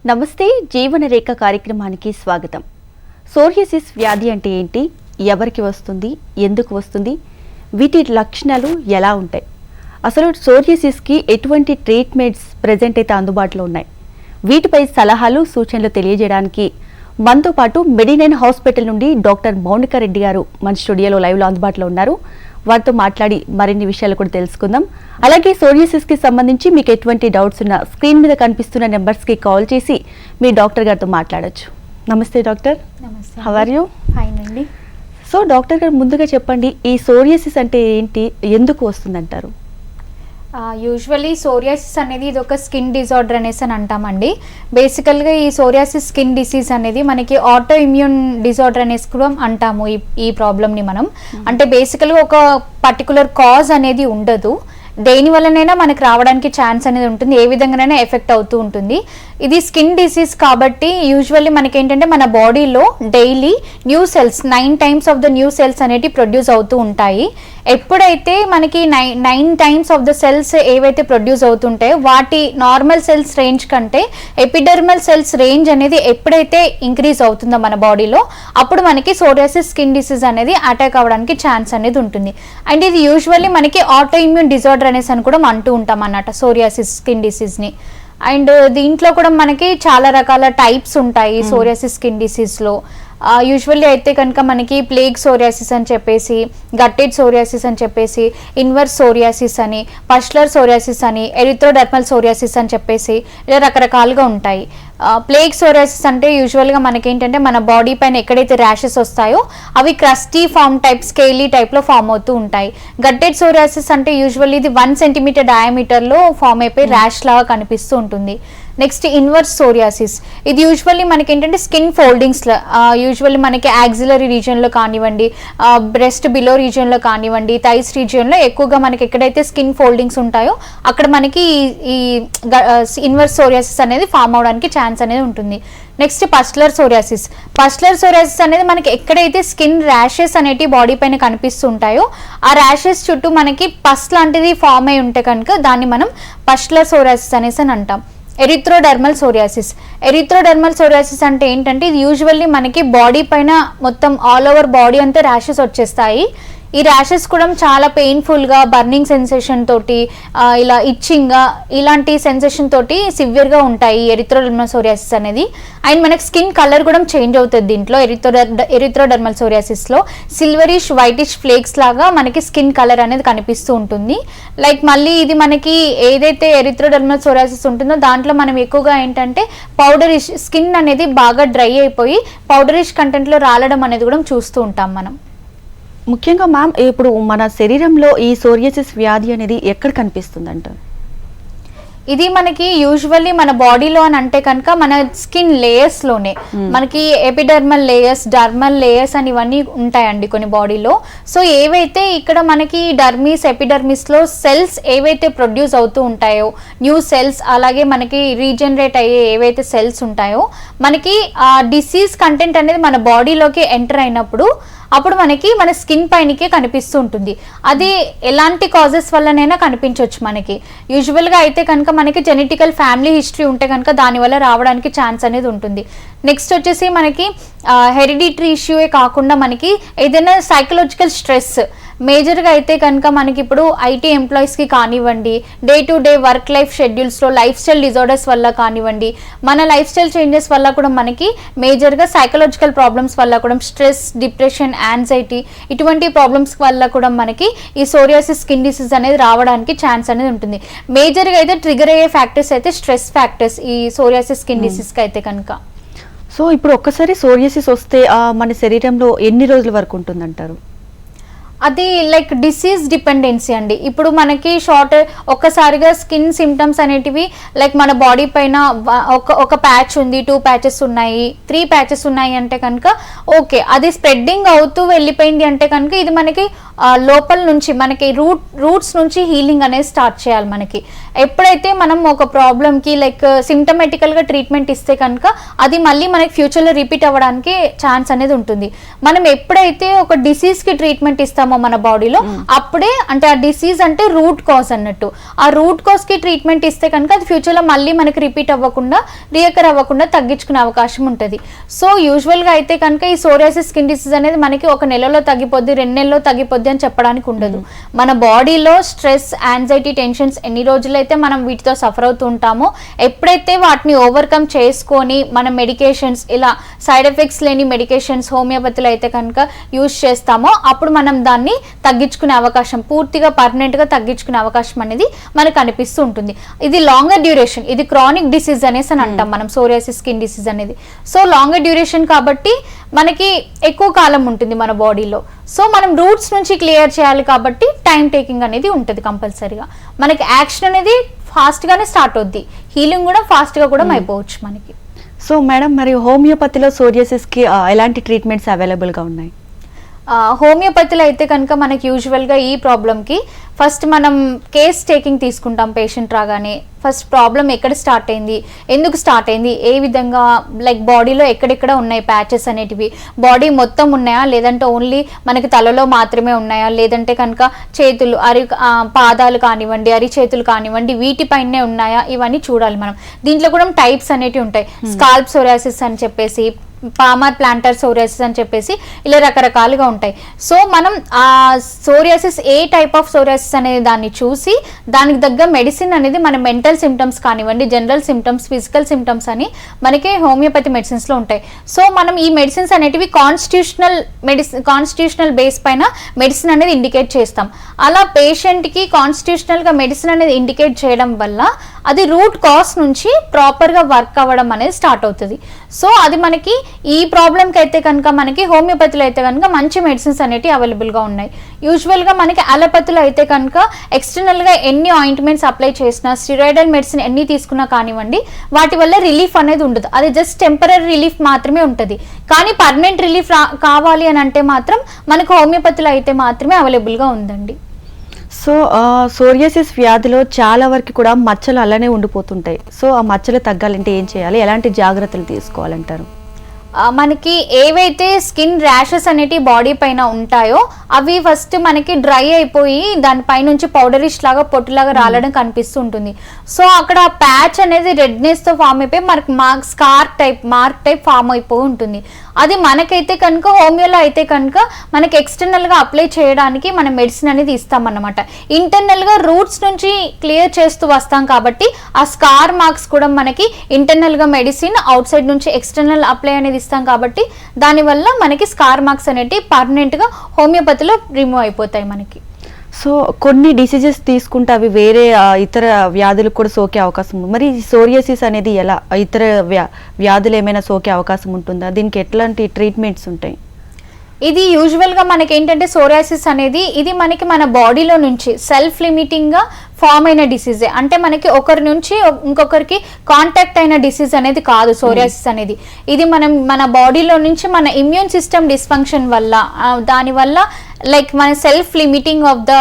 నమస్తే జీవన రేఖ కార్యక్రమానికి స్వాగతం. సోరియాసిస్ వ్యాధి అంటే ఏంటి, ఎవరికి వస్తుంది, ఎందుకు వస్తుంది, వీటి లక్షణాలు ఎలా ఉంటాయి, అసలు సోరియాసిస్కి ఎటువంటి ట్రీట్మెంట్స్ ప్రెజెంట్ అయితే అందుబాటులో ఉన్నాయి, వీటిపై సలహాలు సూచనలు తెలియజేయడానికి మనతో పాటు మెడినైన్ హాస్పిటల్ నుండి డాక్టర్ మౌనిక రెడ్డి గారు మన స్టూడియోలో లైవ్లో అందుబాటులో ఉన్నారు. వారితో మాట్లాడి మరిన్ని విషయాలు కూడా తెలుసుకుందాం. అలాగే సోరియాసిస్కి సంబంధించి మీకు ఎటువంటి డౌట్స్ ఉన్నా స్క్రీన్ మీద కనిపిస్తున్న నెంబర్స్కి కాల్ చేసి మీ డాక్టర్ గారితో మాట్లాడొచ్చు. నమస్తే డాక్టర్. నమస్తే. How are you? ఫైన్ అండి. సో డాక్టర్ గారు ముందుగా చెప్పండి, ఈ సోరియాసిస్ అంటే ఏంటి, ఎందుకు వస్తుందంటారు? యూజువల్లీ సోరియాసిస్ అనేది ఇది ఒక స్కిన్ డిజార్డర్ అనేసి అని అంటామండి. బేసికల్గా ఈ సోరియాసిస్ స్కిన్ డిసీజ్ అనేది మనకి ఆటో ఇమ్యూన్ డిజార్డర్ అనేసి కూడా అంటాము. ఈ ప్రాబ్లమ్ని మనం అంటే బేసికల్గా ఒక పర్టికులర్ కాజ్ అనేది ఉండదు, దేని వల్లనైనా మనకు రావడానికి ఛాన్స్ అనేది ఉంటుంది, ఏ విధంగానైనా ఎఫెక్ట్ అవుతూ ఉంటుంది. ఇది స్కిన్ డిసీజ్ కాబట్టి యూజువల్లీ మనకి ఏంటంటే మన బాడీలో daily new cells 9 times of the new cells అనేవి ప్రొడ్యూస్ అవుతూ ఉంటాయి. ఎప్పుడైతే మనకి 9 టైమ్స్ ఆఫ్ ద సెల్స్ ఏవైతే ప్రొడ్యూస్ అవుతుంటాయో వాటి నార్మల్ సెల్స్ రేంజ్ కంటే ఎపిడర్మల్ సెల్స్ రేంజ్ అనేది ఎప్పుడైతే ఇంక్రీజ్ అవుతుందో మన బాడీలో అప్పుడు మనకి సోరియాసిస్ స్కిన్ డిసీజ్ అనేది అటాక్ అవ్వడానికి ఛాన్స్ అనేది ఉంటుంది. అండ్ ఇది యూజువల్లీ మనకి ఆటో ఇమ్యూన్ డిజార్డర్ అనేసి అని కూడా అంటూ ఉంటాం అన్నమాట సోరియాసిస్ స్కిన్ డిసీజ్ని. అండ్ దీంట్లో కూడా మనకి చాలా రకాల టైప్స్ ఉంటాయి సోరియాసిస్ స్కిన్ డిసీజ్లో. యూజువల్లీ అయితే కనుక మనకి ప్లేగ్ సోరియాసిస్ అని చెప్పేసి, గట్టెడ్ సోరియాసిస్ అని చెప్పేసి, ఇన్వర్స్ సోరియాసిస్ అని, పస్లర్ సోరియాసిస్ అని, ఎరిథ్రోడర్మల్ సోరియాసిస్ అని చెప్పేసి ఇలా రకరకాలుగా ఉంటాయి. ప్లేగ్ సోరియాసిస్ అంటే యూజువల్గా మనకేంటంటే మన బాడీ పైన ఎక్కడైతే ర్యాషెస్ వస్తాయో అవి క్రస్టీ ఫామ్ టైప్, స్కేలీ టైప్లో ఫామ్ అవుతూ ఉంటాయి. గట్టెడ్ సోరియాసిస్ అంటే యూజువల్లీ ఇది 1 సెంటీమీటర్ డయామీటర్లో ఫామ్ అయిపోయి ర్యాష్ లాగా కనిపిస్తూ ఉంటుంది. నెక్స్ట్ ఇన్వర్స్ సోరియాసిస్, ఇది యూజువల్లీ మనకి ఏంటంటే స్కిన్ ఫోల్డింగ్స్లో యూజువల్లీ మనకి యాక్సిలరీ రీజియన్లో కానివ్వండి, బ్రెస్ట్ బిలో రీజియన్లో కానివ్వండి, థైస్ రీజియన్లో ఎక్కువగా మనకి ఎక్కడైతే స్కిన్ ఫోల్డింగ్స్ ఉంటాయో అక్కడ మనకి ఈ ఇన్వర్స్ సోరియాసిస్ అనేది ఫామ్ అవడానికి ఛాన్స్ అనేది ఉంటుంది. Next pustular psoriasis. Pustular psoriasis అనేది మనకి ఎక్కడైతే స్కిన్ ర్యాషెస్ అనేటివి బాడీ పైన కనిపిస్తుంటాయో ఆ ర్యాషెస్ చుట్టూ మనకి పస్ లాంటిది ఫామ్ అయి ఉంటే కనుక దాన్ని మనం పస్లర్ సోరియాసిస్ అనేసి అని అంటాం. ఎరిథ్రోడర్మల్ సోరియాసిస్. ఎరిథ్రోడర్మల్ సోరియాసిస్ అంటే ఏంటంటే ఇది యూజువల్లీ మనకి బాడీ పైన మొత్తం ఆల్ ఓవర్ బాడీ అంతా ర్యాషెస్ వచ్చేస్తాయి. ఈ ర్యాషెస్ కూడా చాలా పెయిన్ఫుల్గా, బర్నింగ్ సెన్సేషన్ తోటి, ఇలా ఇచ్చింగ్గా, ఇలాంటి సెన్సేషన్ తోటి సివియర్గా ఉంటాయి ఎరిథ్రోడర్మల్ సోరియాసిస్ అనేది. అండ్ మనకి స్కిన్ కలర్ కూడా చేంజ్ అవుతుంది దీంట్లో. ఎరిథ్రోడర్మల్ సోరియాసిస్లో సిల్వరిష్ వైటిష్ ఫ్లేక్స్ లాగా మనకి స్కిన్ కలర్ అనేది కనిపిస్తూ ఉంటుంది. లైక్ మళ్ళీ ఇది మనకి ఏదైతే ఎరిథ్రోడర్మల్ సోరియాసిస్ ఉంటుందో దాంట్లో మనం ఎక్కువగా ఏంటంటే పౌడరిష్ స్కిన్ అనేది బాగా డ్రై అయిపోయి పౌడరిష్ కంటెంట్లో రాలడం అనేది కూడా చూస్తూ ఉంటాం మనం. ముఖ్యంగా మ్యామ్, ఇప్పుడు మన శరీరంలో ఈ సోరియాసిస్ వ్యాధి అనేది ఎక్కడ కనిపిస్తుందంట? ఇది మనకి యూజువల్లీ మన బాడీలో అని అంటే కనుక మన స్కిన్ లేయర్స్లోనే మనకి ఎపిడర్మల్ లేయర్స్, డర్మల్ లేయర్స్ అని ఇవన్నీ ఉంటాయండి కొన్ని బాడీలో. సో ఏవైతే ఇక్కడ మనకి డర్మిస్, ఎపిడర్మిస్లో సెల్స్ ఏవైతే ప్రొడ్యూస్ అవుతూ ఉంటాయో న్యూ సెల్స్, అలాగే మనకి రీజనరేట్ అయ్యే ఏవైతే సెల్స్ ఉంటాయో మనకి ఆ డిసీజ్ కంటెంట్ అనేది మన బాడీలోకి ఎంటర్ అయినప్పుడు అప్పుడు మనకి మన స్కిన్ పైనకే కనిపిస్తూ ఉంటుంది. అది ఎలాంటి కాజెస్ వల్లనైనా కనిపించవచ్చు మనకి. యూజువల్గా అయితే కనుక మనకి జెనెటికల్ ఫ్యామిలీ హిస్టరీ ఉంటే కనుక దానివల్ల రావడానికి ఛాన్స్ అనేది ఉంటుంది. నెక్స్ట్ వచ్చేసి మనకి హెరిడిటరీ ఇష్యూయే కాకుండా మనకి ఏదైనా సైకలాజికల్ స్ట్రెస్ మేజర్గా అయితే కనుక మనకి ఇప్పుడు ఐటీ ఎంప్లాయీస్కి కానివ్వండి, day to day work life షెడ్యూల్స్లో లైఫ్ స్టైల్ డిజార్డర్స్ వల్ల కానివ్వండి, మన లైఫ్ స్టైల్ చేంజెస్ వల్ల కూడా మనకి మేజర్గా సైకలాజికల్ ప్రాబ్లమ్స్ వల్ల కూడా స్ట్రెస్, డిప్రెషన్, యాంగ్జైటీ ఇటువంటి ప్రాబ్లమ్స్ వల్ల కూడా మనకి ఈ సోరియాసిస్ స్కిన్ డిసీజ్ అనేది రావడానికి ఛాన్స్ అనేది ఉంటుంది. మేజర్గా అయితే ట్రిగర్ అయ్యే ఫ్యాక్టర్స్ అయితే స్ట్రెస్ ఫ్యాక్టర్స్ ఈ సోరియాసిస్ స్కిన్ డిసీజ్కి అయితే కనుక. సో ఇప్పుడు ఒక్కసారి సోరియాసిస్ వస్తే మన శరీరంలో ఎన్ని రోజుల వరకు ఉంటుందంటారు? అది లైక్ డిసీజ్ డిపెండెన్సీ అండి. ఇప్పుడు మనకి ఒక్కసారిగా స్కిన్ సిమ్టమ్స్ అనేటివి లైక్ మన బాడీ పైన ఒక ప్యాచ్ ఉంది, 2 ప్యాచెస్ ఉన్నాయి, 3 ప్యాచెస్ ఉన్నాయి అంటే కనుక ఓకే, అది స్ప్రెడ్డింగ్ అవుతూ వెళ్ళిపోయింది అంటే కనుక ఇది మనకి లోపల నుంచి మనకి రూట్స్ నుంచి హీలింగ్ అనేది స్టార్ట్ చేయాలి. మనకి ఎప్పుడైతే మనం ఒక ప్రాబ్లమ్కి లైక్ సిమ్టమేటికల్గా ట్రీట్మెంట్ ఇస్తే కనుక అది మళ్ళీ మనకి ఫ్యూచర్లో రిపీట్ అవ్వడానికి ఛాన్స్ అనేది ఉంటుంది. మనం ఎప్పుడైతే ఒక డిసీజ్కి ట్రీట్మెంట్ ఇస్తామో మన బాడీలో అప్పుడే అంటే ఆ డిసీజ్ అంటే రూట్ కాజ్ అన్నట్టు, ఆ రూట్ కాజ్కి ట్రీట్మెంట్ ఇస్తే కనుక అది ఫ్యూచర్లో మళ్ళీ మనకి రిపీట్ అవ్వకుండా రియకర్ అవ్వకుండా తగ్గించుకునే అవకాశం ఉంటుంది. సో యూజువల్గా అయితే కనుక ఈ సోరియాసిస్ స్కిన్ డిసీజ్ అనేది మనకి ఒక నెలలో తగ్గిపోద్ది, 2 నెలల్లో తగ్గిపోద్ది అని చెప్పడానికి ఉండదు. మన బాడీలో స్ట్రెస్, యాంగ్జైటీ, టెన్షన్స్ ఎన్ని రోజులైతే మనం వీటితో సఫర్ అవుతూ ఉంటామో ఎప్పుడైతే వాటిని ఓవర్కమ్ చేసుకొని మన మెడికేషన్స్ ఇలా సైడ్ ఎఫెక్ట్స్ లేని మెడికేషన్స్ హోమియోపతిలో అయితే కనుక యూజ్ చేస్తామో అప్పుడు మనం దాన్ని తగ్గించుకునే అవకాశం, పూర్తిగా పర్మనెంట్గా తగ్గించుకునే అవకాశం అనేది మనకు అనిపిస్తూ ఉంటుంది. ఇది లాంగర్ డ్యూరేషన్, ఇది క్రానిక్ డిసీజ్ అనేసి అని అంటాం మనం సోరియాసిస్ స్కిన్ డిసీజ్ అనేది. సో లాంగర్ డ్యూరేషన్ కాబట్టి మనకి ఎక్కువ కాలం ఉంటుంది మన బాడీలో. సో మనం రూట్స్ నుంచి క్లియర్ చేయాలి కాబట్టి టైం టేకింగ్ అనేది ఉంటుంది కంపల్సరీగా. మనకి యాక్షన్ అనేది ఫాస్ట్గానే స్టార్ట్ అవుద్ది, హీలింగ్ కూడా ఫాస్ట్గా కూడా అయిపోవచ్చు మనకి. సో మేడం, మరి హోమియోపతిలో సోరియాసిస్కి ఎలాంటి ట్రీట్మెంట్స్ అవైలబుల్గా ఉన్నాయి? హోమియోపతిలో అయితే కనుక మనకి యూజువల్గా ఈ ప్రాబ్లమ్కి ఫస్ట్ మనం కేస్ టేకింగ్ తీసుకుంటాం. పేషెంట్ రాగానే ఫస్ట్ ప్రాబ్లం ఎక్కడ స్టార్ట్ అయింది, ఎందుకు స్టార్ట్ అయింది, ఏ విధంగా లైక్ బాడీలో ఎక్కడెక్కడ ఉన్నాయి ప్యాచెస్ అనేటివి, బాడీ మొత్తం ఉన్నాయా లేదంటే ఓన్లీ మనకి తలలో మాత్రమే ఉన్నాయా, లేదంటే కనుక చేతులు పాదాలు కానివ్వండి, అరిచేతులు కానివ్వండి వీటిపైనే ఉన్నాయా, ఇవన్నీ చూడాలి మనం. దీంట్లో కూడా టైప్స్ అనేటివి ఉంటాయి. స్కాల్ప్ సోరియాసిస్ అని చెప్పేసి, పామర్ ప్లాంటర్ సోరియాసిస్ అని చెప్పేసి ఇలా రకరకాలుగా ఉంటాయి. సో మనం ఆ psoriasis A type of psoriasis అనేది దాన్ని చూసి దానికి తగ్గ మెడిసిన్ అనేది మన మెంటల్ సిమ్టమ్స్ కానివ్వండి, జనరల్ సిమ్టమ్స్, ఫిజికల్ సిమ్టమ్స్ అని మనకి హోమియోపతి మెడిసిన్స్లో ఉంటాయి. సో మనం ఈ మెడిసిన్స్ అనేటివి కాన్స్టిట్యూషనల్ బేస్ పైన మెడిసిన్ అనేది ఇండికేట్ చేస్తాం. అలా పేషెంట్కి కాన్స్టిట్యూషనల్గా మెడిసిన్ అనేది ఇండికేట్ చేయడం వల్ల అది రూట్ కాజ్ నుంచి ప్రాపర్గా వర్క్ అవ్వడం అనేది స్టార్ట్ అవుతుంది. సో అది మనకి ఈ ప్రాబ్లంకి అయితే కనుక మనకి హోమియోపతిలో అయితే కనుక మంచి మెడిసిన్స్ అనేవి అవైలబుల్గా ఉన్నాయి. యూజువల్గా మనకి అలోపతిలో అయితే కనుక ఎక్స్టర్నల్గా ఎన్ని ఆయింట్మెంట్స్ అప్లై చేసినా, స్టిరాయిడల్ మెడిసిన్ ఎన్ని తీసుకున్నా కానివ్వండి, వాటి వల్ల రిలీఫ్ అనేది ఉండదు. అది జస్ట్ టెంపరీ రిలీఫ్ మాత్రమే ఉంటుంది. కానీ పర్మనెంట్ రిలీఫ్ కావాలి అని అంటే మాత్రం మనకు హోమియోపతిలో అయితే మాత్రమే అవైలబుల్గా ఉందండి. సో సోరియాసిస్ వ్యాధిలో చాలా వరకు కూడా మచ్చలు అలానే ఉండిపోతుంటాయి. సో ఆ మచ్చలు తగ్గాలంటే ఏం చేయాలి, ఎలాంటి జాగ్రత్తలు తీసుకోవాలంటారు? మనకి ఏవైతే స్కిన్ ర్యాషెస్ అనేటివి బాడీ పైన ఉంటాయో అవి ఫస్ట్ మనకి డ్రై అయిపోయి దానిపైనుంచి పౌడరిష్ లాగా పొట్టులాగా రాలడం కనిపిస్తూ ఉంటుంది. సో అక్కడ ప్యాచ్ అనేది రెడ్నెస్తో ఫామ్ అయిపోయి మనకి మార్క్ టైప్ ఫామ్ అయిపోయి ఉంటుంది. అది మనకైతే కనుక హోమియోలో అయితే కనుక మనకి ఎక్స్టర్నల్గా అప్లై చేయడానికి మనం మెడిసిన్ అనేది ఇస్తామన్నమాట. ఇంటర్నల్గా రూట్స్ నుంచి క్లియర్ చేస్తూ వస్తాం కాబట్టి ఆ స్కార్ మార్క్స్ కూడా మనకి ఇంటర్నల్గా మెడిసిన్, అవుట్ సైడ్ నుంచి ఎక్స్టర్నల్ అప్లై అనేది ఇస్తాం కాబట్టి దానివల్ల మనకి స్కార్ మార్క్స్ అనేవి పర్మనెంట్గా హోమియోపతిలో రిమూవ్ అయిపోతాయి మనకి. సో కొన్ని డిసీజెస్ తీసుకుంటే అవి వేరే ఇతర వ్యాధులకు కూడా సోకే అవకాశం ఉంది. మరి సోరియాసిస్ అనేది ఎలా ఇతర వ్యాధులు ఏమైనా సోకే అవకాశం ఉంటుందా? దీనికి ఎట్లాంటి ట్రీట్మెంట్స్ ఉంటాయి? ఇది యూజువల్గా మనకి ఏంటంటే సోరియాసిస్ అనేది ఇది మనకి మన బాడీలో నుంచి సెల్ఫ్ లిమిటింగ్గా ఫామ్ అయిన డిసీజే. అంటే మనకి ఒకరి నుంచి ఇంకొకరికి కాంటాక్ట్ అయిన డిసీజ్ అనేది కాదు సోరియాసిస్ అనేది. ఇది మన బాడీలో నుంచి మన ఇమ్యూన్ సిస్టమ్ డిస్ఫంక్షన్ వల్ల, దానివల్ల లైక్ మన self limiting of the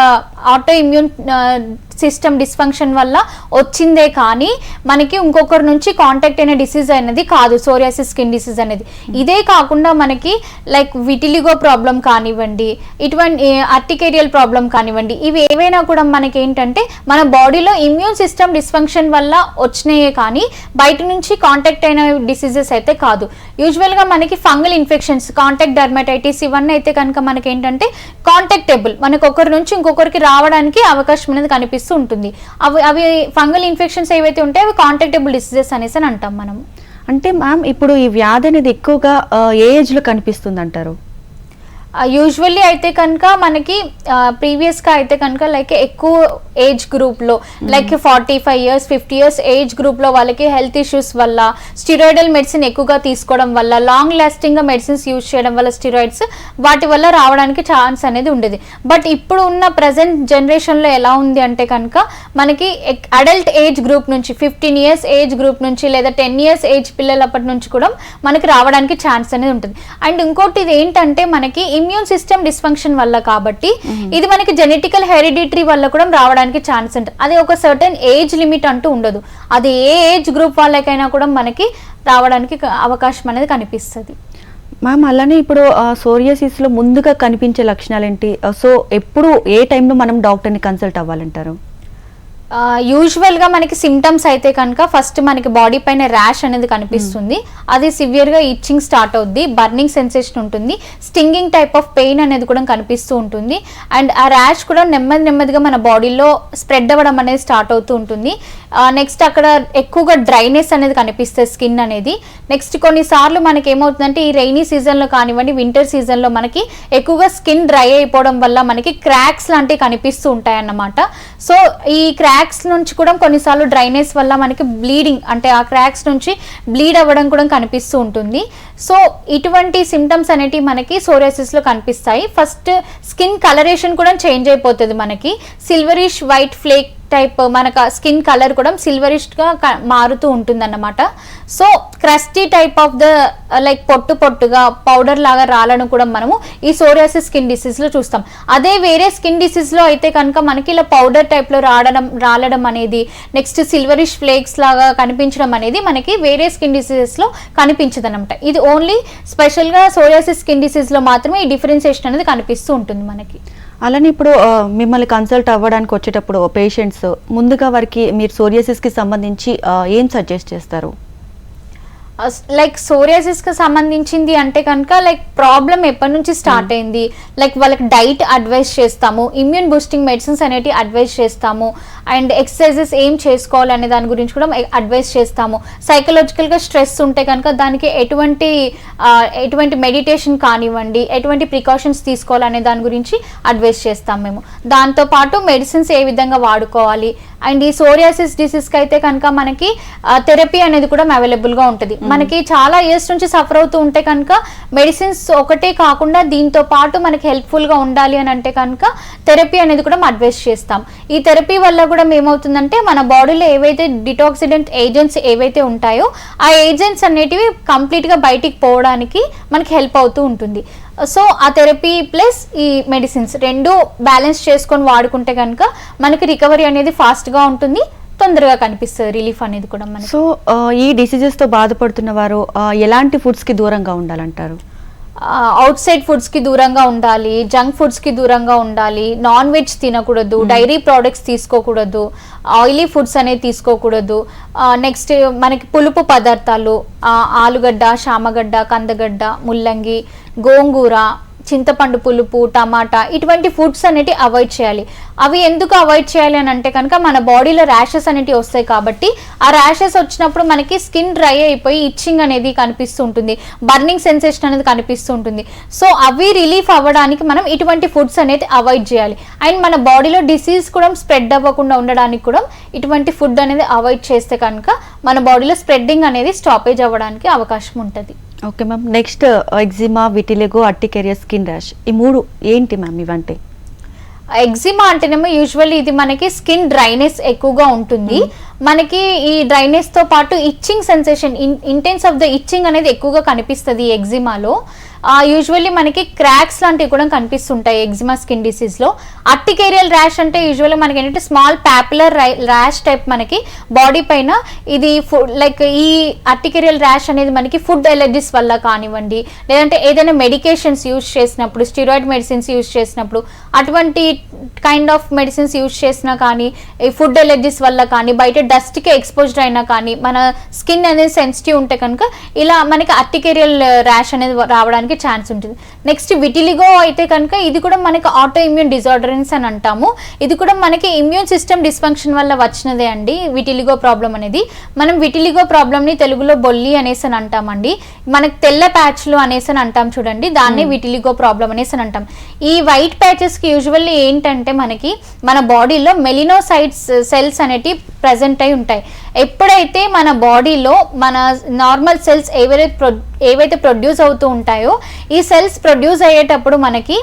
auto immune system dysfunction వల్ల వచ్చిందే కానీ మనకి ఇంకొకరి నుంచి కాంటాక్ట్ అయిన డిసీజ్ అనేది కాదు సోరియాసిస్ స్కిన్ డిసీజ్ అనేది. ఇదే కాకుండా మనకి లైక్ విటిలిగో ప్రాబ్లం కానివ్వండి, ఇటువంటి ఆర్టికేరియల్ ప్రాబ్లం కానివ్వండి, ఇవి ఏవైనా కూడా మనకి ఏంటంటే మన బాడీలో ఇమ్యూన్ సిస్టమ్ డిస్ఫంక్షన్ వల్ల వచ్చినాయే కానీ బయట నుంచి కాంటాక్ట్ అయిన డిసీజెస్ అయితే కాదు. యూజువల్గా మనకి ఫంగల్ ఇన్ఫెక్షన్స్, కాంటాక్ట్ డర్మటైటిస్ ఇవన్నీ అయితే కనుక మనకి ఏంటంటే కాంటాక్టబుల్, మనకి ఒకరి నుంచి ఇంకొకరికి రావడానికి అవకాశం అనేది కనిపిస్తుంది ఉంటుంది. అవి ఫంగల్ ఇన్ఫెక్షన్స్ ఏవైతే ఉంటాయో అవి కాంటాక్టబుల్ డిసీజెస్ అనేసి అని అంటాం మనం. అంటే మ్యామ్ ఇప్పుడు ఈ వ్యాధి అనేది ఎక్కువగా ఏ ఏజ్లో కనిపిస్తుంది అంటారు? యూజువల్లీ అయితే కనుక మనకి ప్రీవియస్గా అయితే కనుక లైక్ ఎక్కువ ఏజ్ గ్రూప్లో లైక్ 45 years 50 years ఏజ్ గ్రూప్లో వాళ్ళకి హెల్త్ ఇష్యూస్ వల్ల, స్టిరాయిడల్ మెడిసిన్ ఎక్కువగా తీసుకోవడం వల్ల, లాంగ్ లాస్టింగ్గా మెడిసిన్స్ యూజ్ చేయడం వల్ల స్టిరాయిడ్స్ వాటి వల్ల రావడానికి ఛాన్స్ అనేది ఉండేది. బట్ ఇప్పుడు ఉన్న ప్రజెంట్ జనరేషన్లో ఎలా ఉంది అంటే కనుక మనకి అడల్ట్ ఏజ్ గ్రూప్ నుంచి 15 years ఏజ్ గ్రూప్ నుంచి లేదా 10 years ఏజ్ పిల్లలప్పటి నుంచి కూడా మనకి రావడానికి ఛాన్స్ అనేది ఉంటుంది. అండ్ ఇంకోటి ఇది ఏంటంటే మనకి ఇమ్యూన్ సిస్టమ్ డిస్ఫంక్షన్ వల్ల కాబట్టి ఇది మనకి జెనెటికల్ హెరిడిటరీ వల్ల కూడా రావడానికి ఛాన్స్ ఉంటుంది. అది ఒక సర్టెన్ ఏజ్ లిమిట్ అంటూ ఉండదు, అది ఏ ఏజ్ గ్రూప్ వాళ్ళకైనా కూడా మనకి రావడానికి అవకాశం అనేది కనిపిస్తుంది. మ్యామ్ అలానే ఇప్పుడు సోరియాసిస్లో ముందుగా కనిపించే లక్షణాలు ఏంటి? సో ఎప్పుడు ఏ టైంలో మనం డాక్టర్ని కన్సల్ట్ అవ్వాలంటారు? యూజువల్గా మనకి సిమ్టమ్స్ అయితే కనుక ఫస్ట్ మనకి బాడీ పైన ర్యాష్ అనేది కనిపిస్తుంది, అది సివియర్గా ఇచ్చింగ్ స్టార్ట్ అవుద్ది, బర్నింగ్ సెన్సేషన్ ఉంటుంది, స్టింగింగ్ టైప్ ఆఫ్ పెయిన్ అనేది కూడా కనిపిస్తూ ఉంటుంది. అండ్ ఆ ర్యాష్ కూడా నెమ్మదిగా మన బాడీలో స్ప్రెడ్ అవ్వడం అనేది స్టార్ట్ అవుతూ ఉంటుంది. నెక్స్ట్ అక్కడ ఎక్కువగా డ్రైనెస్ అనేది కనిపిస్తుంది స్కిన్ అనేది. నెక్స్ట్ కొన్నిసార్లు మనకి ఏమవుతుందంటే ఈ రైనీ సీజన్లో కానివ్వండి, వింటర్ సీజన్లో మనకి ఎక్కువగా స్కిన్ డ్రై అయిపోవడం వల్ల మనకి క్రాక్స్ లాంటివి కనిపిస్తూ ఉంటాయి అన్నమాట. సో ఈ క్రాక్స్ నుంచి కూడా కొన్నిసార్లు డ్రైనెస్ వల్ల మనకి బ్లీడింగ్, అంటే ఆ క్రాక్స్ నుంచి బ్లీడ్ అవ్వడం కూడా కనిపిస్తూ ఉంటుంది. సో ఇటువంటి సిమ్టమ్స్ అనేటివి మనకి సోరియాసిస్లో కనిపిస్తాయి. ఫస్ట్ స్కిన్ కలరేషన్ కూడా చేంజ్ అయిపోతుంది, మనకి సిల్వరిష్ వైట్ ఫ్లేక్ టైప్ మనకు స్కిన్ కలర్ కూడా సిల్వరిష్గా మారుతూ ఉంటుంది అన్నమాట. So crusty type of the like పొట్టుగా పౌడర్ లాగా రాలను కూడా మనము ఈ సోరియాసిస్ స్కిన్ డిసీజ్లో చూస్తాం. అదే వేరే స్కిన్ డిసీజ్లో అయితే కనుక మనకి ఇలా పౌడర్ టైప్లో రాలడం అనేది, నెక్స్ట్ సిల్వరిష్ ఫ్లేక్స్ లాగా కనిపించడం అనేది మనకి వేరే స్కిన్ డిసీజెస్లో కనిపించదు అనమాట. ఇది ఓన్లీ స్పెషల్గా సోరియాసిస్ స్కిన్ డిసీజ్లో మాత్రమే ఈ డిఫరెన్సియేషన్ అనేది కనిపిస్తూ ఉంటుంది మనకి. అలానే ఇప్పుడు మిమ్మల్ని కన్సల్ట్ అవ్వడానికి వచ్చేటప్పుడు పేషెంట్స్ ముందుగా వారికి మీరు సోరియాసిస్కి సంబంధించి ఏం సజెస్ట్ చేస్తారు? లైక్ సోరియాసిస్కి సంబంధించింది అంటే కనుక లైక్ ప్రాబ్లం ఎప్పటి నుంచి స్టార్ట్ అయింది, లైక్ వాళ్ళకి డైట్ అడ్వైస్ చేస్తాము, ఇమ్యూన్ బూస్టింగ్ మెడిసిన్స్ అనేవి అడ్వైస్ చేస్తాము, అండ్ ఎక్సర్సైజెస్ ఏం చేసుకోవాలనే దాని గురించి కూడా అడ్వైస్ చేస్తాము. సైకలాజికల్గా స్ట్రెస్ ఉంటే కనుక దానికి ఎటువంటి మెడిటేషన్ కానివ్వండి, ఎటువంటి ప్రికాషన్స్ తీసుకోవాలనే దాని గురించి అడ్వైస్ చేస్తాం మేము. దాంతోపాటు మెడిసిన్స్ ఏ విధంగా వాడుకోవాలి, అండ్ ఈ సోరియాసిస్ డిసీజ్కి అయితే కనుక మనకి థెరపీ అనేది కూడా అవైలబుల్గా ఉంటుంది. మనకి చాలా ఇయర్స్ నుంచి సఫర్ అవుతూ ఉంటే కనుక మెడిసిన్స్ ఒకటే కాకుండా దీంతో పాటు మనకి హెల్ప్ఫుల్గా ఉండాలి అని అంటే కనుక థెరపీ అనేది కూడా అడ్వైస్ చేస్తాం. ఈ థెరపీ వల్ల కూడా ఏమవుతుందంటే మన బాడీలో ఏవైతే డిటాక్సిడెంట్ ఏజెంట్స్ ఏవైతే ఉంటాయో ఆ ఏజెంట్స్ అనేటివి కంప్లీట్గా బయటికి పోవడానికి మనకి హెల్ప్ అవుతూ ఉంటుంది. సో ఆ థెరపీ ప్లస్ ఈ మెడిసిన్స్ రెండు బ్యాలెన్స్ చేసుకొని వాడుకుంటే కనుక మనకి రికవరీ అనేది ఫాస్ట్గా ఉంటుంది, తొందరగా కనిపిస్తుంది రిలీఫ్ అనేది కూడా మనకి. సో ఈ డిసీజెస్తో బాధపడుతున్న వారు ఎలాంటి ఫుడ్స్కి దూరంగా ఉండాలంటారు? అవుట్ సైడ్ ఫుడ్స్కి దూరంగా ఉండాలి, జంక్ ఫుడ్స్కి దూరంగా ఉండాలి, నాన్ వెజ్ తినకూడదు, డైరీ ప్రోడక్ట్స్ తీసుకోకూడదు, ఆయిలీ ఫుడ్స్ అనేది తీసుకోకూడదు. నెక్స్ట్ మనకి పులుపు పదార్థాలు, ఆలుగడ్డ, శామగడ్డ, కందగడ్డ, ముల్లంగి, గోంగూర, చింతపండు పులుపు, టమాటా, ఇటువంటి ఫుడ్స్ అనేటివి అవాయిడ్ చేయాలి. అవి ఎందుకు అవాయిడ్ చేయాలి అని అంటే కనుక మన బాడీలో ర్యాషెస్ అనేటివి వస్తాయి కాబట్టి ఆ ర్యాషెస్ వచ్చినప్పుడు మనకి స్కిన్ డ్రై అయిపోయి ఇచ్చింగ్ అనేది కనిపిస్తూ ఉంటుంది, బర్నింగ్ సెన్సేషన్ అనేది కనిపిస్తూ ఉంటుంది. సో అవి రిలీఫ్ అవ్వడానికి మనం ఇటువంటి ఫుడ్స్ అనేది అవాయిడ్ చేయాలి. అండ్ మన బాడీలో డిసీజ్ కూడా స్ప్రెడ్ అవ్వకుండా ఉండడానికి కూడా ఇటువంటి ఫుడ్ అనేది అవాయిడ్ చేస్తే కనుక మన బాడీలో స్ప్రెడ్డింగ్ అనేది స్టాపేజ్ అవ్వడానికి అవకాశం ఉంటుంది. Okay ma'am, next eczema, vitiligo, urticaria, skin rash, ఈ మూడు ఏంటి మ్యామ్ ఇవంటే? ఎగ్జిమా అంటేనేమో యూజువల్లీ ఇది మనకి స్కిన్ డ్రైనెస్ ఎక్కువగా ఉంటుంది. మనకి ఈ డ్రైనెస్ తో పాటు itching sensation, intense of the itching అనేది ఎక్కువగా కనిపిస్తుంది ఈ ఎగ్జిమాలో. యూజువల్లీ మనకి క్రాక్స్ లాంటివి కూడా కనిపిస్తుంటాయి ఎగ్జిమా స్కిన్ డిసీజ్లో. అర్టికేరియల్ ర్యాష్ అంటే యూజువల్లీ మనకి ఏంటంటే స్మాల్ ప్యాపులర్ ర్యాష్ టైప్ మనకి బాడీ పైన ఇది లైక్ ఈ అర్టికేరియల్ ర్యాష్ అనేది మనకి ఫుడ్ ఎలర్జీస్ వల్ల కానివ్వండి, లేదంటే ఏదైనా మెడికేషన్స్ యూజ్ చేసినప్పుడు, స్టిరాయిడ్ మెడిసిన్స్ యూజ్ చేసినప్పుడు, అటువంటి కైండ్ ఆఫ్ మెడిసిన్స్ యూజ్ చేసినా కానీ, ఈ ఫుడ్ ఎలర్జీస్ వల్ల కానీ, బయట డస్ట్కి ఎక్స్పోజ్డ్ అయినా కానీ, మన స్కిన్ అనేది సెన్సిటివ్ ఉంటే కనుక ఇలా మనకి అర్టికేరియల్ ర్యాష్ అనేది రావడానికి ఛాన్స్ ఉంటుంది. నెక్స్ట్ విటిలిగో అయితే కనుక ఇది కూడా మనకి ఆటో ఇమ్యూన్ డిజార్డరెన్స్ అని అంటాము. ఇది కూడా మనకి ఇమ్యూన్ సిస్టమ్ డిస్ఫంక్షన్ వల్ల వచ్చినదే అండి విటిలిగో ప్రాబ్లం అనేది. మనం విటిలిగో ప్రాబ్లమ్ని తెలుగులో బొల్లి అనేసి అని అంటామండి. మనకి తెల్ల ప్యాచ్లు అనేసి అని అంటాం చూడండి, దాన్ని విటిలిగో ప్రాబ్లం అనేసి అని అంటాం. ఈ వైట్ ప్యాచెస్కి యూజువల్లీ ఏంటంటే మనకి మన బాడీలో మెలినోసైట్స్ సెల్స్ అనేటివి ప్రజెంట్ అయి ఉంటాయి. ఎప్పుడైతే మన బాడీలో మన నార్మల్ సెల్స్ ఏవైతే ప్రొడ్యూస్ అవుతూ ఉంటాయో ఈ సెల్స్ ప్రొడ్యూస్ అయ్యేటప్పుడు మనకి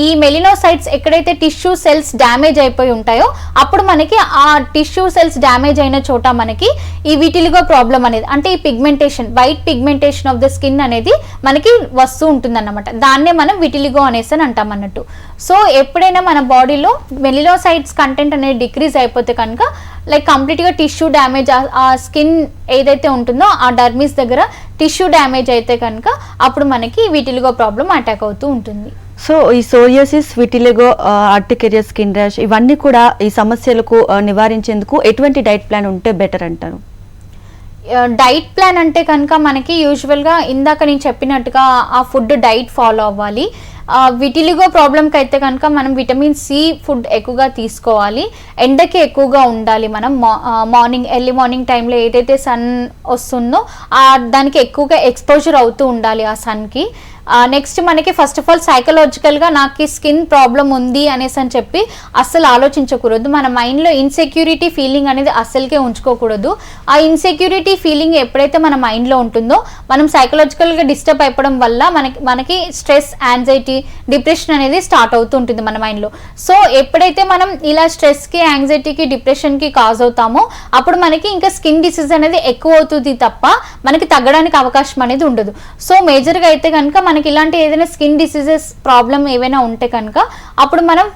ఈ మెలినోసైట్స్ ఎక్కడైతే టిష్యూ సెల్స్ డ్యామేజ్ అయిపోయి ఉంటాయో అప్పుడు మనకి ఆ టిష్యూ సెల్స్ డ్యామేజ్ అయిన చోట మనకి ఈ విటిలిగో ప్రాబ్లం అనేది అంటే ఈ pigmentation white pigmentation of the skin అనేది మనకి వస్తూ ఉంటుంది అన్నమాట. దాన్నే మనం విటిలిగో అనేసి అని అంటాం అన్నట్టు. సో ఎప్పుడైనా మన బాడీలో మెలినోసైట్స్ కంటెంట్ అనేది డిక్రీజ్ అయిపోతే కనుక లైక్ కంప్లీట్గా టిష్యూ డ్యామేజ్ ఆ స్కిన్ ఏదైతే ఉంటుందో ఆ డర్మిస్ దగ్గర టిష్యూ డ్యామేజ్ అయితే కనుక అప్పుడు మనకి విటిలిగో ప్రాబ్లం అటాక్ అవుతూ ఉంటుంది. సో ఈ psoriasis, vitiligo, urticaria, skin rash ఇవన్నీ కూడా ఈ సమస్యలకు నివారించేందుకు ఎటువంటి డైట్ ప్లాన్ ఉంటే బెటర్ అంటారు? డైట్ ప్లాన్ అంటే కనుక మనకి యూజువల్గా ఇందాక నేను చెప్పినట్టుగా ఆ ఫుడ్ డైట్ ఫాలో అవ్వాలి. విటిలిగో ప్రాబ్లంకి అయితే కనుక మనం విటమిన్ సి ఫుడ్ ఎక్కువగా తీసుకోవాలి. ఎండకి ఎక్కువగా ఉండాలి. మనం మార్నింగ్ ఎర్లీ మార్నింగ్ టైంలో ఏదైతే సన్ వస్తుందో దానికి ఎక్కువగా ఎక్స్పోజర్ అవుతూ ఉండాలి ఆ సన్కి. నెక్స్ట్ మనకి ఫస్ట్ ఆఫ్ ఆల్ సైకలాజికల్గా నాకు స్కిన్ ప్రాబ్లం ఉంది అనేసి అని చెప్పి అస్సలు ఆలోచించకూడదు. మన మైండ్లో ఇన్సెక్యూరిటీ ఫీలింగ్ అనేది అస్సలకే ఉంచుకోకూడదు. ఆ ఇన్సెక్యూరిటీ ఫీలింగ్ ఎప్పుడైతే మన మైండ్లో ఉంటుందో మనం సైకలాజికల్గా డిస్టర్బ్ అయిపోవడం వల్ల మనకి స్ట్రెస్, యాంగ్జైటీ, డిప్రెషన్ అనేది స్టార్ట్ అవుతూ ఉంటుంది మన మైండ్లో. సో ఎప్పుడైతే మనం ఇలా స్ట్రెస్కి, యాంగ్జైటీకి, డిప్రెషన్కి కాజ్ అవుతామో అప్పుడు మనకి ఇంకా స్కిన్ డిసీజ్ అనేది ఎక్కువ అవుతుంది తప్ప మనకి తగ్గడానికి అవకాశం అనేది ఉండదు. సో మేజర్గా అయితే కనుక మనకి ఇలాంటి ఏదైనా స్కిన్ డిసీజెస్ ప్రాబ్లం ఏవైనా ఉంటే కనుక అప్పుడు మనం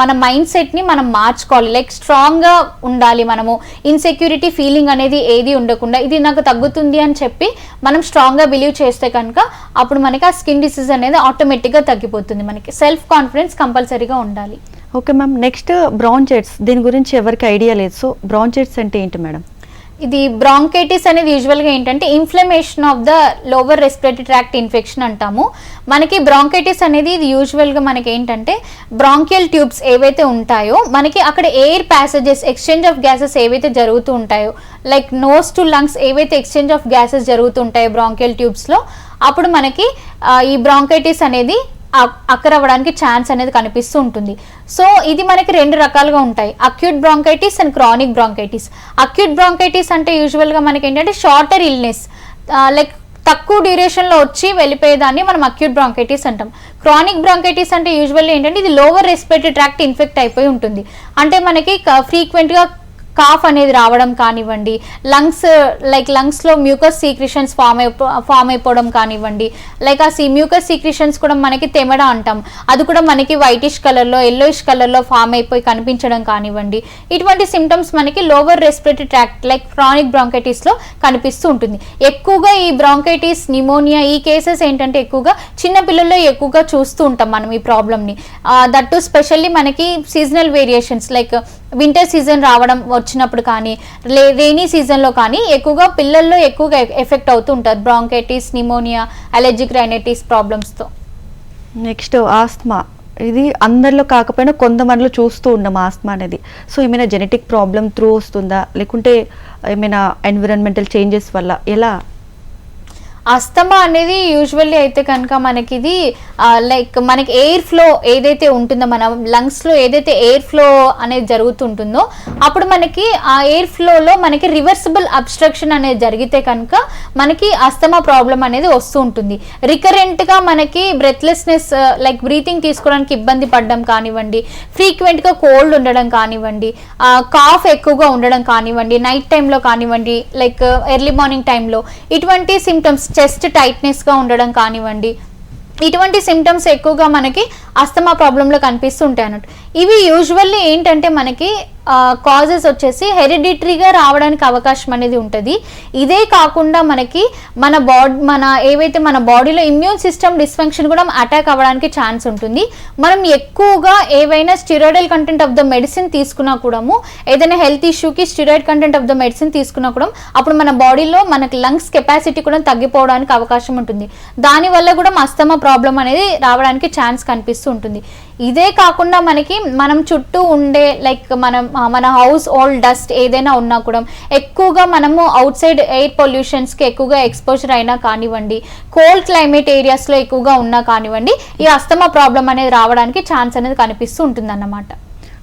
మన మైండ్ సెట్ని మనం మార్చుకోవాలి. లైక్ స్ట్రాంగ్గా ఉండాలి. మనము ఇన్సెక్యూరిటీ ఫీలింగ్ అనేది ఏది ఉండకుండా ఇది నాకు తగ్గుతుంది అని చెప్పి మనం స్ట్రాంగ్గా బిలీవ్ చేస్తే కనుక అప్పుడు మనకి ఆ స్కిన్ డిసీజ్ అనేది ఆటోమేటిక్గా తగ్గిపోతుంది. మనకి సెల్ఫ్ కాన్ఫిడెన్స్ కంపల్సరీగా ఉండాలి. ఓకే మ్యామ్, నెక్స్ట్ బ్రాంచైటిస్, దీని గురించి ఎవరికి ఐడియా లేదు. సో బ్రాంచైటిస్ అంటే ఏంటి మేడం? ఇది బ్రాంకైటిస్ అనేది యూజువల్గా ఏంటంటే inflammation of the lower respiratory tract infection అంటాము. మనకి బ్రాంకైటిస్ అనేది ఇది యూజువల్గా మనకి ఏంటంటే బ్రాంకియల్ ట్యూబ్స్ ఏవైతే ఉంటాయో మనకి అక్కడ air passages, exchange of gases ఏవైతే జరుగుతూ ఉంటాయో లైక్ నోస్ టు లంగ్స్ ఏవైతే ఎక్స్చేంజ్ ఆఫ్ గ్యాసెస్ జరుగుతూ ఉంటాయో బ్రాంకియల్ ట్యూబ్స్లో అప్పుడు మనకి ఈ బ్రాంకైటిస్ అనేది అక్కర్ అవ్వడానికి ఛాన్స్ అనేది కనిపిస్తూ ఉంటుంది. సో ఇది మనకి రెండు రకాలుగా ఉంటాయి, acute bronchitis and chronic bronchitis. Acute bronchitis అంటే యూజువల్గా మనకి ఏంటంటే షార్టర్ ఇల్నెస్, లైక్ తక్కువ డ్యూరేషన్లో వచ్చి వెళ్ళిపోయేదాన్ని మనం అక్యూట్ బ్రాంకైటిస్ అంటాం. క్రానిక్ బ్రాంకైటిస్ అంటే యూజువల్లీ ఏంటంటే ఇది లోవర్ రెస్పిరేటరీ ట్రాక్ట్ ఇన్ఫెక్ట్ అయిపోయి ఉంటుంది. అంటే మనకి ఫ్రీక్వెంట్గా కాఫ్ అనేది రావడం కానివ్వండి, లంగ్స్లో మ్యూకస్ సీక్రిషన్స్ ఫామ్ అయిపోవడం కానివ్వండి, లైక్ ఆ మ్యూకస్ సీక్రిషన్స్ కూడా మనకి తెమడ అంటాం, అది కూడా మనకి వైటిష్ కలర్లో, ఎల్లోయిష్ కలర్లో ఫామ్ అయిపోయి కనిపించడం కానివ్వండి. ఇటువంటి సిమ్టమ్స్ మనకి lower respiratory tract like chronic బ్రాంకైటిస్లో కనిపిస్తూ ఉంటుంది. ఎక్కువగా ఈ బ్రాంకైటిస్, నిమోనియా ఈ కేసెస్ ఏంటంటే ఎక్కువగా చిన్నపిల్లల్లో ఎక్కువగా చూస్తూ ఉంటాం మనం ఈ ప్రాబ్లమ్ని. దట్ టు స్పెషల్లీ మనకి seasonal variations like winter season రావడం వచ్చినప్పుడు కానీ రెయినీ సీజన్లో కానీ ఎక్కువగా పిల్లల్లో ఎక్కువగా ఎఫెక్ట్ అవుతూ ఉంటారు బ్రాంకైటిస్, నిమోనియా, అలర్జిక్ రైనైటిస్ ప్రాబ్లమ్స్తో. నెక్స్ట్ ఆస్మా, ఇది అందరిలో కాకపోయినా కొంతమందిలో చూస్తూ ఉన్నాం ఆస్మా అనేది. సో ఏమైనా జెనెటిక్ ప్రాబ్లం త్రూ వస్తుందా లేకుంటే ఏమైనా ఎన్విరాన్మెంటల్ చేంజెస్ వల్ల ఎలా? అస్తమా అనేది యూజువల్లీ అయితే కనుక మనకి ఇది లైక్ మనకి ఎయిర్ ఫ్లో ఏదైతే ఉంటుందో మన లంగ్స్లో ఏదైతే ఎయిర్ ఫ్లో అనేది జరుగుతుంటుందో అప్పుడు మనకి ఆ ఎయిర్ ఫ్లోలో మనకి రివర్సిబుల్ అబ్స్ట్రక్షన్ అనేది జరిగితే కనుక మనకి అస్తమా ప్రాబ్లం అనేది వస్తూ ఉంటుంది. రికరెంట్గా మనకి బ్రెత్లెస్నెస్ లైక్ బ్రీతింగ్ తీసుకోవడానికి ఇబ్బంది పడడం కానివ్వండి, ఫ్రీక్వెంట్గా కోల్డ్ ఉండడం కానివ్వండి, కాఫ్ ఎక్కువగా ఉండడం కానివ్వండి, నైట్ టైంలో కానివ్వండి, లైక్ ఎర్లీ మార్నింగ్ టైంలో ఇటువంటి సిమ్టమ్స్, చెస్ట్ టైట్నెస్గా ఉండడం కానివ్వండి, ఇటువంటి సిమ్టమ్స్ ఎక్కువగా మనకి అస్తమా ప్రాబ్లంలో కనిపిస్తూ ఉంటాయి అన్నట్టు. ఇవి యూజువల్లీ ఏంటంటే మనకి కాజెస్ వచ్చేసి హెరిడిటరీగా రావడానికి అవకాశం అనేది ఉంటుంది. ఇదే కాకుండా మనకి మన ఏవైతే మన బాడీలో ఇమ్యూన్ సిస్టమ్ డిస్ఫంక్షన్ కూడా అటాక్ అవ్వడానికి ఛాన్స్ ఉంటుంది. మనం ఎక్కువగా ఏవైనా steroidal content of the medicine తీసుకున్నా కూడా, ఏదైనా హెల్త్ ఇష్యూకి steroid content of the medicine తీసుకున్నా కూడా అప్పుడు మన బాడీలో మనకి లంగ్స్ కెపాసిటీ కూడా తగ్గిపోవడానికి అవకాశం ఉంటుంది. దానివల్ల కూడా అస్తమా ప్రాబ్లం అనేది రావడానికి ఛాన్స్ కనిపిస్తూ ఉంటుంది. ఇదే కాకుండా మనం చుట్టూ ఉండే లైక్ మన హౌస్ హోల్డ్ డస్ట్ ఏదైనా ఉన్నా కూడా ఎక్కువగా మనము అవుట్ సైడ్ ఎయిర్ పొల్యూషన్స్కి ఎక్కువగా ఎక్స్పోజర్ అయినా కానివ్వండి, కోల్డ్ క్లైమేట్ ఏరియాస్లో ఎక్కువగా ఉన్నా కానివ్వండి, ఈ అస్తమా ప్రాబ్లం అనేది రావడానికి ఛాన్స్ అనేది కనిపిస్తూ ఉంటుంది అన్నమాట.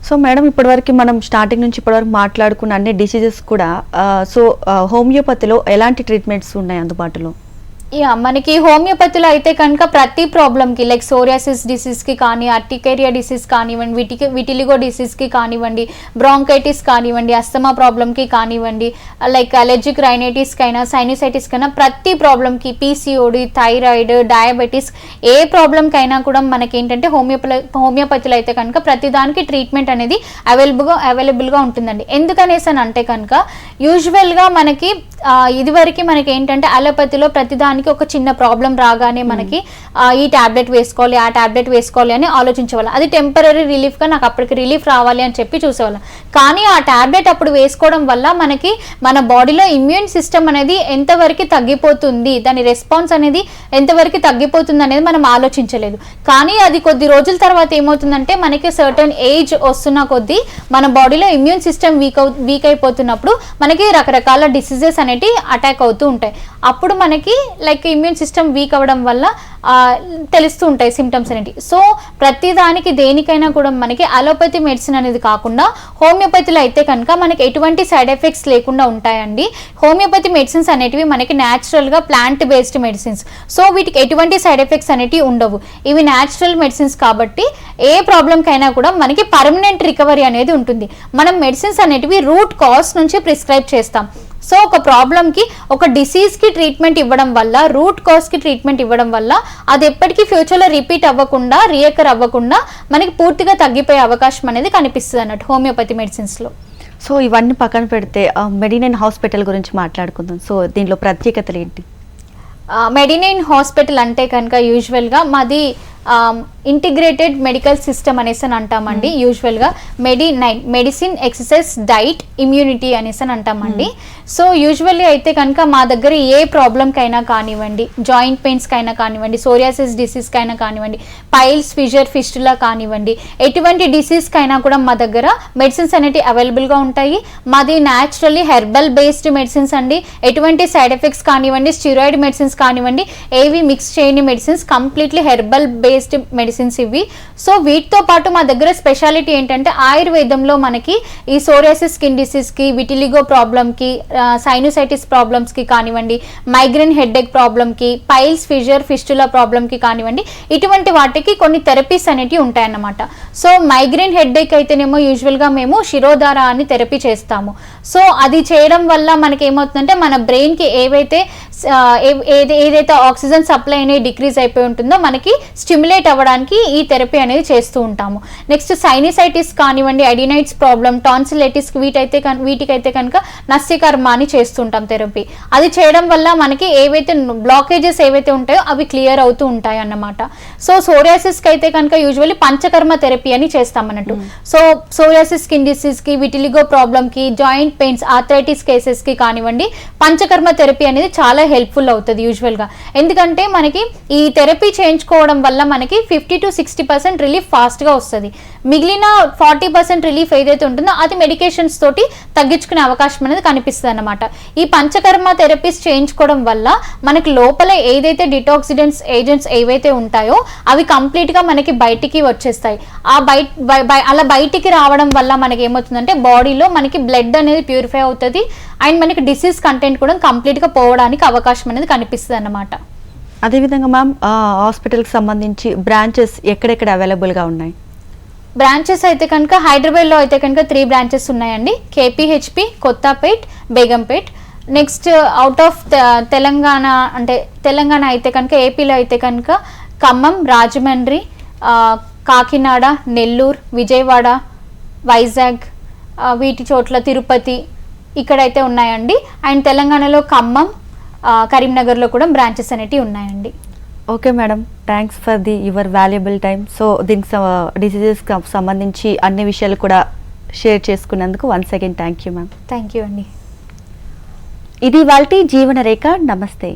సో మేడం, ఇప్పటివరకు మనం స్టార్టింగ్ నుంచి ఇప్పటివరకు మాట్లాడుకున్న అన్ని డిసీజెస్ కూడా సో హోమియోపతిలో ఎలాంటి ట్రీట్మెంట్స్ ఉన్నాయి అందుబాటులో? యా, మనకి హోమియోపతిలో అయితే కనుక ప్రతి ప్రాబ్లమ్కి లైక్ సోరియాసిస్ డిసీజ్కి కానీ, అర్టికేరియా డిసీజ్ కానివ్వండి, విటిలిగో డిసీజ్కి కానివ్వండి, బ్రాంకైటిస్ కానివ్వండి, అస్తమా ప్రాబ్లమ్కి కానివ్వండి, లైక్ అలర్జిక్ రైనైటిస్కి అయినా, సైనసైటిస్కి అయినా, ప్రతి ప్రాబ్లమ్కి, పీసీఓడి, థైరాయిడ్, డయాబెటీస్, ఏ ప్రాబ్లమ్కి అయినా కూడా మనకి ఏంటంటే హోమియోపతిలో అయితే కనుక ప్రతిదానికి ట్రీట్మెంట్ అనేది అవైలబుల్గా ఉంటుందండి. ఎందుకనేసి అని అంటే కనుక యూజువల్గా మనకి ఇదివరకు మనకి ఏంటంటే అలోపతిలో ప్రతిదానికి ఒక చిన్న ప్రాబ్లం రాగానే మనకి ఈ ట్యాబ్లెట్ వేసుకోవాలి, ఆ ట్యాబ్లెట్ వేసుకోవాలి అని ఆలోచించేవాళ్ళం. అది టెంపరీ రిలీఫ్గా నాకు అప్పటికి రిలీఫ్ రావాలి అని చెప్పి చూసేవాళ్ళం. కానీ ఆ ట్యాబ్లెట్ అప్పుడు వేసుకోవడం వల్ల మనకి మన బాడీలో ఇమ్యూన్ సిస్టమ్ అనేది ఎంతవరకు తగ్గిపోతుంది, దాని రెస్పాన్స్ అనేది ఎంతవరకు తగ్గిపోతుంది అనేది మనం ఆలోచించలేదు. కానీ అది కొద్ది రోజుల తర్వాత ఏమవుతుందంటే మనకి సర్టన్ ఏజ్ వస్తున్న కొద్దీ మన బాడీలో ఇమ్యూన్ సిస్టమ్ వీక్ అయిపోతున్నప్పుడు మనకి రకరకాల డిసీజెస్ అనేవి అటాక్ అవుతూ ఉంటాయి. అప్పుడు మనకి లైక్ ఇమ్యూన్ సిస్టమ్ వీక్ అవ్వడం వల్ల తెలుస్తూ ఉంటాయి సిమ్టమ్స్ అనేవి. సో ప్రతిదానికి దేనికైనా కూడా మనకి అలోపతి మెడిసిన్ అనేది కాకుండా హోమియోపతిలో అయితే కనుక మనకి ఎటువంటి సైడ్ ఎఫెక్ట్స్ లేకుండా ఉంటాయండి. హోమియోపతి మెడిసిన్స్ అనేటివి మనకి న్యాచురల్గా ప్లాంట్ బేస్డ్ మెడిసిన్స్. సో వీటికి ఎటువంటి సైడ్ ఎఫెక్ట్స్ అనేటివి ఉండవు. ఇవి న్యాచురల్ మెడిసిన్స్ కాబట్టి ఏ ప్రాబ్లంకైనా కూడా మనకి పర్మనెంట్ రికవరీ అనేది ఉంటుంది. మనం మెడిసిన్స్ అనేటివి రూట్ కాజ్ నుంచి ప్రిస్క్రైబ్ చేస్తాం. సో ఒక ప్రాబ్లంకి, ఒక డిసీజ్కి ట్రీట్మెంట్ ఇవ్వడం వల్ల, రూట్ కాజ్కి ట్రీట్మెంట్ ఇవ్వడం వల్ల అది ఎప్పటికీ ఫ్యూచర్లో రిపీట్ అవ్వకుండా, రీయకర్ అవ్వకుండా మనకి పూర్తిగా తగ్గిపోయే అవకాశం అనేది కనిపిస్తుంది అన్నట్టు హోమియోపతి మెడిసిన్స్లో. సో ఇవన్నీ పక్కన పెడితే మెడినైన్ హాస్పిటల్ గురించి మాట్లాడుకుందాం. సో దీనిలో ప్రత్యేకతలు ఏంటి? మెడినైన్ హాస్పిటల్ అంటే కనుక యూజువల్గా మాది ఇంటిగ్రేటెడ్ మెడికల్ సిస్టమ్ అనేసి అని అంటామండి. యూజువల్గా మెడిసిన్, ఎక్సర్సైజ్, డైట్, ఇమ్యూనిటీ అనేసి అని అంటామండి. సో యూజువల్లీ అయితే కనుక మా దగ్గర ఏ ప్రాబ్లంకైనా కానివ్వండి, జాయింట్ పెయిన్స్కైనా కానివ్వండి, సోరియాసిస్ డిసీజ్కైనా కానివ్వండి, పైల్స్, ఫిషర్, ఫిస్టులా కానివ్వండి, ఎటువంటి డిసీజ్కైనా కూడా మా దగ్గర మెడిసిన్స్ అనేవి అవైలబుల్గా ఉంటాయి. మాది న్యాచురల్లీ హెర్బల్ బేస్డ్ మెడిసిన్స్ అండి. ఎటువంటి సైడ్ ఎఫెక్ట్స్ కానివ్వండి, స్టిరాయిడ్ మెడిసిన్స్ కానివ్వండి, ఏవి మిక్స్ చేయని medicines, completely herbal based medicines ఇవి. సో వీటితో పాటు మా దగ్గర స్పెషాలిటీ ఏంటంటే ఆయుర్వేదంలో మనకి ఈ సోరియాసిస్ స్కిన్ డిసీజ్కి, విటిలిగో ప్రాబ్లమ్కి, సైనసైటిస్ ప్రాబ్లమ్స్కి కానివ్వండి, మైగ్రేన్ హెడ్ఏక్ ప్రాబ్లమ్కి, పైల్స్, ఫిషర్, ఫిస్టులా ప్రాబ్లమ్కి కానివ్వండి, ఇటువంటి వాటికి కొన్ని థెరపీస్ అనేవి ఉంటాయన్నమాట. సో మైగ్రేన్ హెడ్ఏక్ అయితేనేమో యూజువల్గా మేము శిరోధార అని థెరపీ చేస్తాము. సో అది చేయడం వల్ల మనకి ఏమవుతుందంటే మన బ్రెయిన్కి ఏదైతే ఆక్సిజన్ సప్లై అనేది డిక్రీజ్ అయిపోయి ఉంటుందో మనకి స్టిమ్యులేట్ అవ్వడానికి ఈ థెరపీ అనేది చేస్తూ ఉంటాము. నెక్స్ట్ సైనసైటిస్ కానివ్వండి, అడినైట్స్ ప్రాబ్లం, టాన్సిలైటిస్, వీటికైతే కనుక నస్యకర్మ అని చేస్తుంటాం థెరపీ. అది చేయడం వల్ల మనకి ఏవైతే బ్లాకేజెస్ ఏవైతే ఉంటాయో అవి క్లియర్ అవుతూ ఉంటాయి అన్నమాట. సో సోరియాసిస్కి అయితే కనుక యూజువల్లీ పంచకర్మ థెరపీ అని చేస్తాం అన్నట్టు. సో సోరియాసిస్ స్కిన్ డిసీజ్కి, విటిలిగో ప్రాబ్లమ్కి, జాయింట్ పెయిన్స్, ఆర్థరైటిస్ కేసెస్కి కానివ్వండి పంచకర్మ థెరపీ అనేది చాలా హెల్ప్ఫుల్ అవుతుంది యూజువల్గా. ఎందుకంటే మనకి ఈ థెరపీ చేయించుకోవడం వల్ల మనకి 50 to 60% రిలీఫ్ ఫాస్ట్గా వస్తుంది. మిగిలిన 40% రిలీఫ్ ఏదైతే ఉంటుందో అది మెడికేషన్స్ తోటి తగ్గించుకునే అవకాశం అనేది కనిపిస్తుంది అన్నమాట. ఈ పంచకర్మ థెరపీస్ చేయించుకోవడం వల్ల మనకి లోపల ఏదైతే డిటాక్సిడెంట్స్ ఏజెంట్స్ ఏవైతే ఉంటాయో అవి కంప్లీట్గా మనకి బయటికి వచ్చేస్తాయి. అలా బయటికి రావడం వల్ల మనకి ఏమవుతుందంటే బాడీలో మనకి బ్లడ్ అనేది ప్యూరిఫై అవుతుంది అండ్ మనకి డిసీజ్ కంటెంట్ కూడా కంప్లీట్గా పోవడానికి అవకాశం అనేది కనిపిస్తుంది అన్నమాట. అదేవిధంగా మ్యామ్ హాస్పిటల్కి సంబంధించి బ్రాంచెస్ ఎక్కడెక్కడ అవైలబుల్గా ఉన్నాయి? బ్రాంచెస్ అయితే కనుక హైదరాబాద్లో అయితే కనుక 3 బ్రాంచెస్ ఉన్నాయండి. KPHB, Kothapet, Begumpet. Next out of Telangana అంటే తెలంగాణ అయితే కనుక ఏపీలో అయితే కనుక ఖమ్మం, రాజమండ్రి, కాకినాడ, నెల్లూరు, విజయవాడ, వైజాగ్, వీటి చోట్ల తిరుపతి ఇక్కడైతే ఉన్నాయండి. అండ్ తెలంగాణలో ఖమ్మం, కరీంనగర్లో కూడా బ్రాంచెస్ అనేటివి ఉన్నాయండి. Okay madam, thanks for your valuable time. So దీనికి డిసీజెస్కి సంబంధించి అన్ని విషయాలు కూడా షేర్ చేసుకున్నందుకు once again thank you ma'am. Thank you అండి. ఇది వాల్టి జీవన రేఖ. నమస్తే.